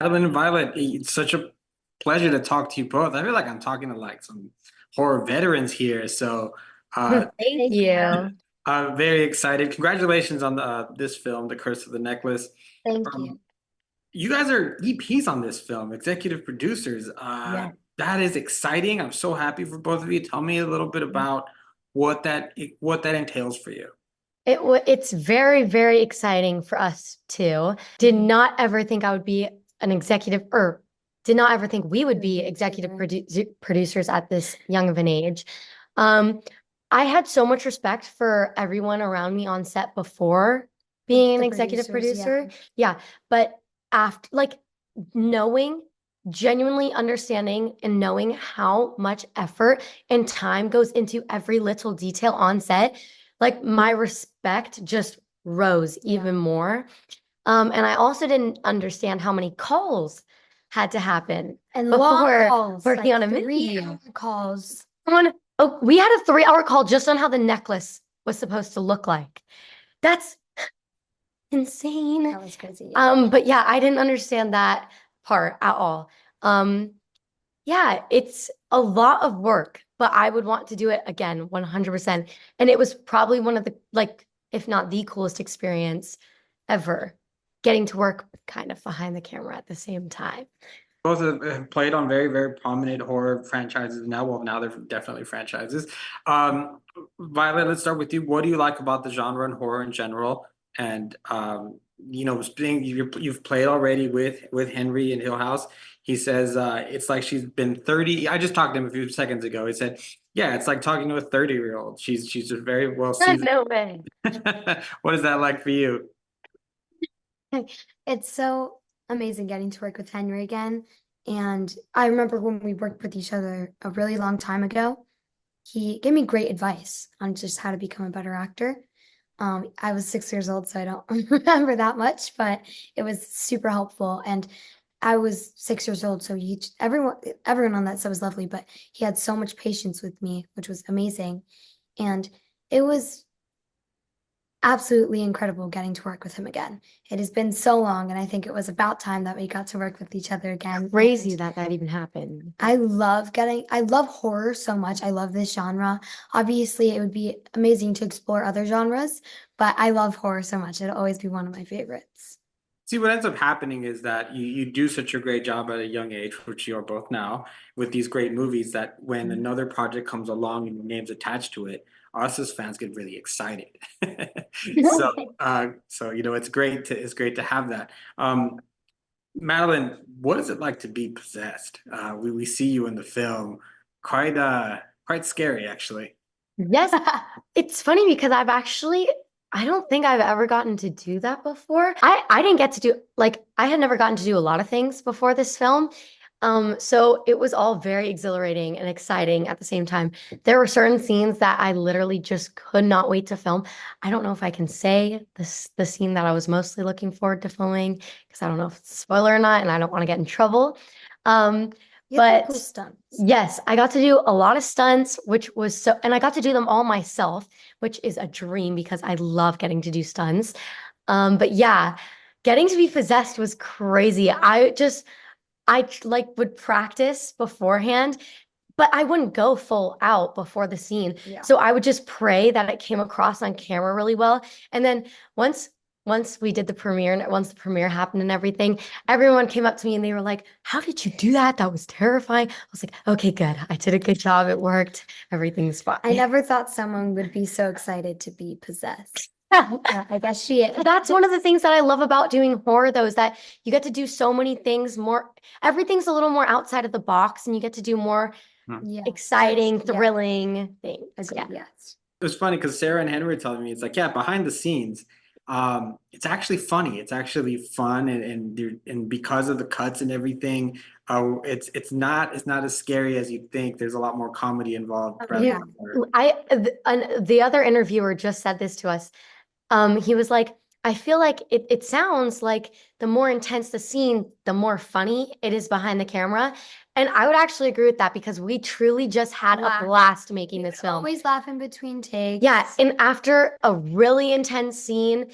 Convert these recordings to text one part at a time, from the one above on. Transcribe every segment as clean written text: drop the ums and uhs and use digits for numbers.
Madeline and Violet, it's such a pleasure to talk to you both. I feel like I'm talking to like some horror veterans here. So, uh, Thank Thank you. you. I'm very excited. Congratulations on this film, The Curse of the Necklace. Thank Um, you. you guys are EPs on this film, executive producers. Yeah. That is exciting. I'm so happy for both of you. Tell me a little bit about what that entails for you. It's very, very exciting for us too. Did not ever think I would be an executive, or did not ever think we would be executive producers at this young of an age. Um, I had so much respect for everyone around me on set before being an The executive producers, yeah. producer. Yeah, but after like knowing, genuinely understanding and knowing how much effort and time goes into every little detail on set, like my respect just rose even more. And I also didn't understand how many calls had to happen And long before calls, working like on a movie. 3 hour calls. Oh, we had a 3 hour call just on how the necklace was supposed to look like. That's insane. That was crazy. Yeah. But yeah, I didn't understand that part at all. Um, yeah, it's a lot of work, but I would want to do it again, 100%. And it was probably one of the, like, if not the coolest experience ever, getting to work kind of behind the camera at the same time. Both have played on very, very prominent horror franchises now. Well, now they're definitely franchises. Violet, let's start with you. What do you like about the genre and horror in general? And you've played already with Henry in Hill House. He says it's like she's been 30. I just talked to him a few seconds ago. He said, "Yeah, it's like talking to a 30-year-old. She's a very well seasoned." No way. What is that like for you? It's so amazing getting to work with Henry again. And I remember when we worked with each other a really long time ago, he gave me great advice on just how to become a better actor. I was 6 years old, so I don't remember that much, but it was super helpful. And I was 6 years old, so everyone on that set was lovely, but he had so much patience with me, which was amazing. And it was absolutely incredible getting to work with him again. It has been so long, and I think it was about time that we got to work with each other again. Crazy And that even happened. I love horror so much. I love this genre. Obviously, it would be amazing to explore other genres, but I love horror so much. It'll always be one of my favorites. See, what ends up happening is that you do such a great job at a young age, which you are both now, with these great movies that when another project comes along and your name's attached to it, us as fans get really excited. So, it's great to have that. Madeline, what is it like to be possessed? We see you in the film, quite scary actually. Yes, it's funny because I don't think I've ever gotten to do that before. I didn't get to do, like, I had never gotten to do a lot of things before this film. So it was all very exhilarating and exciting at the same time. There were certain scenes that I literally just could not wait to film. I don't know if I can say the scene that I was mostly looking forward to filming because I don't know if it's a spoiler or not, and I don't want to get in trouble. Um, You have cool but stunts. yes, I got to do a lot of stunts, which was so, and I got to do them all myself, which is a dream because I love getting to do stunts. But yeah, getting to be possessed was crazy. I like would practice beforehand, but I wouldn't go full out before the scene. Yeah. So I would just pray that it came across on camera really well. And then once once we did the premiere and once the premiere happened and everything, everyone came up to me and they were like, "How did you do that? That was terrifying." I was like, "Okay, good. I did a good job. It worked. Everything's fine." I never thought someone would be so excited to be possessed. Yeah, I guess she is. That's one of the things that I love about doing horror, though, is that you get to do so many things more. Everything's a little more outside of the box, and you get to do more Yeah. exciting, Yeah. thrilling things. Agreed, Yeah. yes. It was funny because Sarah and Henry were telling me it's like, yeah, behind the scenes, it's actually funny. It's actually fun, and because of the cuts and everything, it's not as scary as you think. There's a lot more comedy involved. Oh, yeah. The other interviewer just said this to us. He was like, I feel like it sounds like the more intense the scene, the more funny it is behind the camera. And I would actually agree with that because we truly just had a blast making this film. Always laughing between takes. Yeah, and after a really intense scene,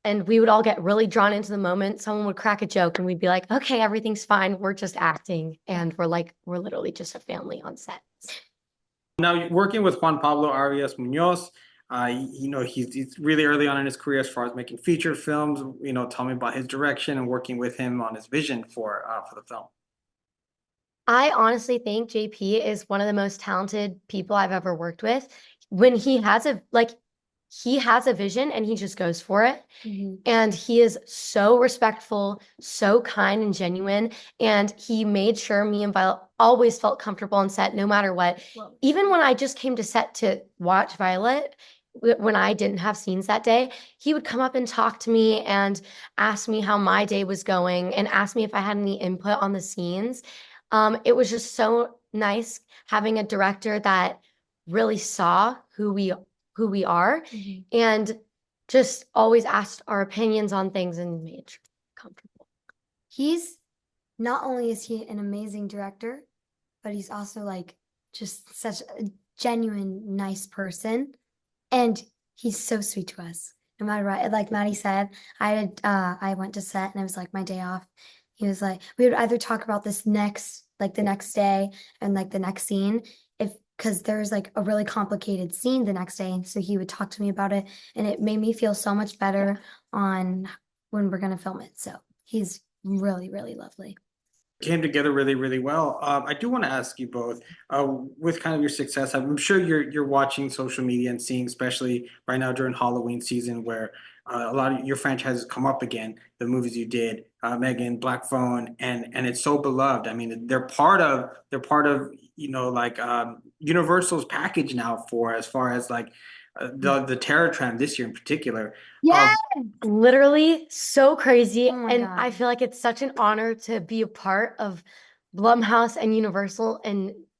and we would all get really drawn into the moment. Someone would crack a joke and we'd be like, okay, everything's fine. We're just acting. And we're literally just a family on set. Now, working with Juan Pablo Arias Munoz, he's really early on in his career as far as making feature films. Tell me about his direction and working with him on his vision for the film. I honestly think JP is one of the most talented people I've ever worked with. When he has a vision and he just goes for it. And he is so respectful, so kind and genuine. And he made sure me and Violet always felt comfortable on set, no matter what. Whoa. Even when I just came to set to watch Violet, when I didn't have scenes that day, he would come up and talk to me and ask me how my day was going and ask me if I had any input on the scenes. It was just so nice having a director that really saw who we are and just always asked our opinions on things and made sure comfortable. He's not only is he an amazing director, but he's also like just such a genuine, nice person. And he's so sweet to us. No matter what, like Maddie said, I went to set and it was like my day off. He was like, we would either talk about the next day and like the next scene, because there's like a really complicated scene the next day. So he would talk to me about it and it made me feel so much better on when we're going to film it. So he's really, really lovely. Came together really, really well. I do want to ask you both, with kind of your success, I'm sure you're watching social media and seeing, especially right now during Halloween season, where a lot of your franchises come up again, the movies you did, Megan, Black Phone, and it's so beloved. I mean, they're part of Universal's package now for as far as like the terror trend this year in particular. Yeah. Literally so crazy. Oh my And God. I feel like it's such an honor to be a part of Blumhouse and Universal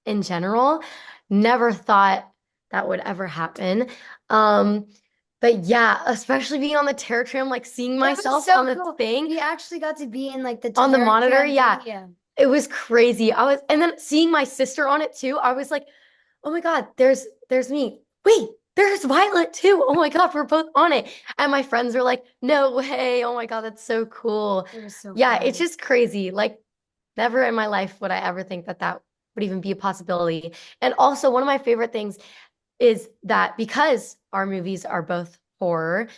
in general. Never thought that would ever happen. But yeah, especially being on the terror tram, like seeing myself on the thing. We actually got to be in like on the terror monitor. tram Yeah. video. It was crazy. And then seeing my sister on it too, I was like, oh my God, there's me. Wait, there's Violet too. Oh my God, we're both on it. And my friends were like, no way. Oh my God, that's so cool. It was so Yeah, fun. it's just crazy. Like, never in my life would I ever think that would even be a possibility. And also, one of my favorite things is that because our movies are both horror,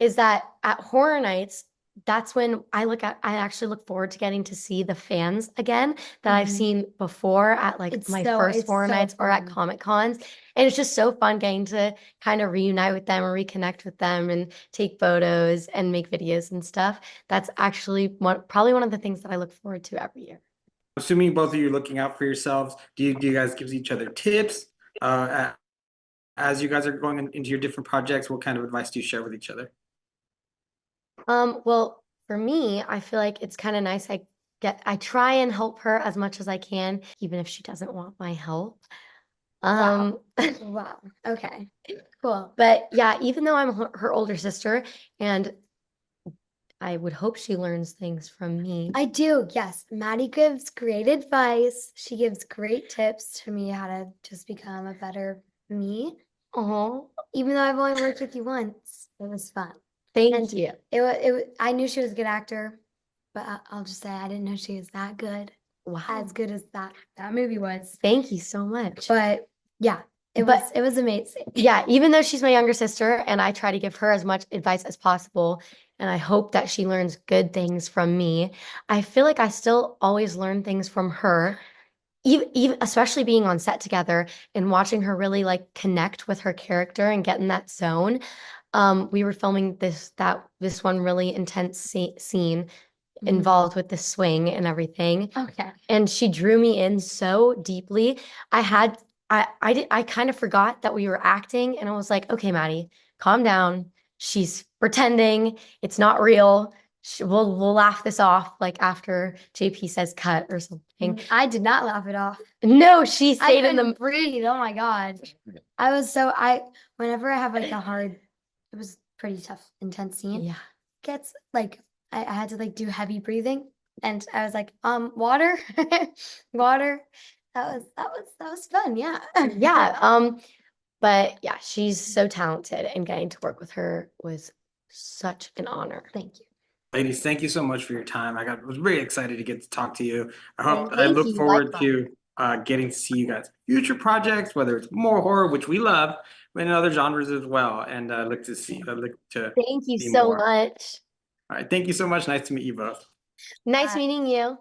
is that at horror nights, that's when I actually look forward to getting to see the fans again that I've seen before at like It's my so- first it's horror so nights or at fun. Comic Cons. And it's just so fun getting to kind of reunite with them and reconnect with them and take photos and make videos and stuff. That's actually probably one of the things that I look forward to every year. Assuming both of you are looking out for yourselves, do you guys give each other tips as you guys are going into your different projects? What kind of advice do you share with each other? Well, for me, I feel like it's kind of nice. I try and help her as much as I can, even if she doesn't want my help. Wow. Wow. Okay. Cool. But yeah, even though I'm her older sister, and I would hope she learns things from me. I do. Yes. Maddie gives great advice. She gives great tips to me how to just become a better me. Oh, Even though I've only worked with you once, it was fun. thank you. I knew she was a good actor, but I'll just say I didn't know she was that good. Wow. As good as that movie was. Thank you so much. But yeah, it was amazing. Yeah, even though she's my younger sister and I try to give her as much advice as possible, and I hope that she learns good things from me, I feel like I still always learn things from her. Even especially being on set together and watching her really like connect with her character and get in that zone. We were filming this one really intense scene involved with the swing and everything. Okay. And she drew me in so deeply. I kind of forgot that we were acting, and I was like, okay, Maddie, calm down. She's pretending. It's not real. We'll laugh this off like after JP says cut or something. I did not laugh it off. No, she stayed in the breathe. Oh my God. Whenever I have like it was pretty tough, intense scene. Yeah. Gets like I had to like do heavy breathing and I was like, water, water. That was fun. Yeah. Yeah. But yeah, she's so talented and getting to work with her was such an honor. Thank you. Ladies, thank you so much for your time. Was really excited to get to talk to you. I Thank look you. forward Likewise. to getting to see you guys' future projects, whether it's more horror, which we love, but in other genres as well. And look to Thank you see so more. much. All right, thank you so much. Nice to meet you both. Nice Bye. meeting you.